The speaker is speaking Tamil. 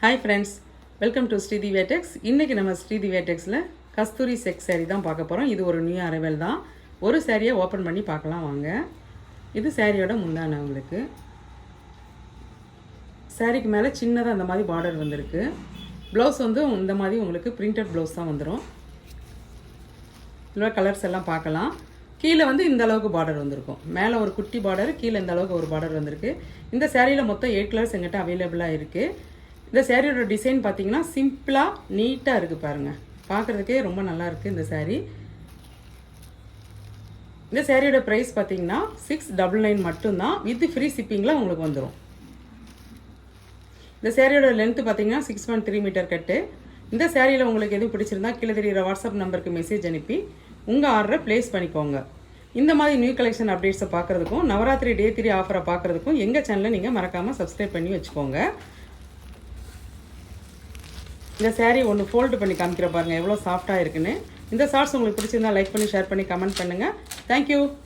Hi friends, welcome to Shreethi Vetex. இன்றைக்கி நம்ம ஸ்ரீதி வேட்டெக்ஸில் கஸ்தூரி செக் சேரீ தான் பார்க்க போகிறோம். இது ஒரு நியூ அரைவல் தான். ஒரு சேரீயை ஓப்பன் பண்ணி பார்க்கலாம் வாங்க. இது சேரீயோட முந்தான உங்களுக்கு. சேரீக்கு மேலே சின்னதாக அந்த மாதிரி பார்டர் வந்திருக்கு. ப்ளவுஸ் வந்து இந்த மாதிரி உங்களுக்கு பிரிண்டட் ப்ளவுஸ் தான் வந்துடும். இதில் கலர்ஸ் எல்லாம் பார்க்கலாம். கீழே வந்து இந்த அளவுக்கு பார்டர் வந்திருக்கும். மேலே ஒரு குட்டி பார்டர், கீழே இந்த அளவுக்கு ஒரு பார்டர் வந்திருக்கு. இந்த சேரீயில் மொத்தம் 8 கலர்ஸ் எங்கிட்ட அவைலபிளாக இருக்குது. இந்த சேரீயோட டிசைன் பார்த்தீங்கன்னா சிம்பிளாக நீட்டாக இருக்குது பாருங்கள். பார்க்குறதுக்கே ரொம்ப நல்லாயிருக்கு இந்த சேரீ. இந்த சேரீயோட ப்ரைஸ் பார்த்தீங்கன்னா 699 மட்டும்தான். வித் ஃப்ரீ ஷிப்பிங்கில் உங்களுக்கு வந்துடும். இந்த சேரீயோட லென்த்து பார்த்தீங்கன்னா 6.3 மீட்டர் கட்டு. இந்த சேரீயில் உங்களுக்கு எதுவும் பிடிச்சிருந்தா கீழே தெரிகிற வாட்ஸ்அப் நம்பருக்கு மெசேஜ் அனுப்பி உங்கள் ஆர்டரை ப்ளேஸ் பண்ணிக்கோங்க. இந்த மாதிரி நியூ கலெக்ஷன் அப்டேட்ஸை பார்க்குறதுக்கும் நவராத்திரி டே 3 ஆஃபரை பார்க்குறதுக்கும் எங்கள் சேனலை நீங்கள் மறக்காமல் சப்ஸ்கிரைப் பண்ணி வச்சுக்கோங்க. இந்த சேரீ ஒன்று ஃபோல்டு பண்ணி காமிக்கிற பாருங்கள் எவ்வளோ சாஃப்டாக இருக்குன்னு. இந்த ஷார்ட்ஸ் உங்களுக்கு பிடிச்சிருந்தா லைக் பண்ணி ஷேர் பண்ணி கமெண்ட் பண்ணுங்கள். தேங்க்யூ.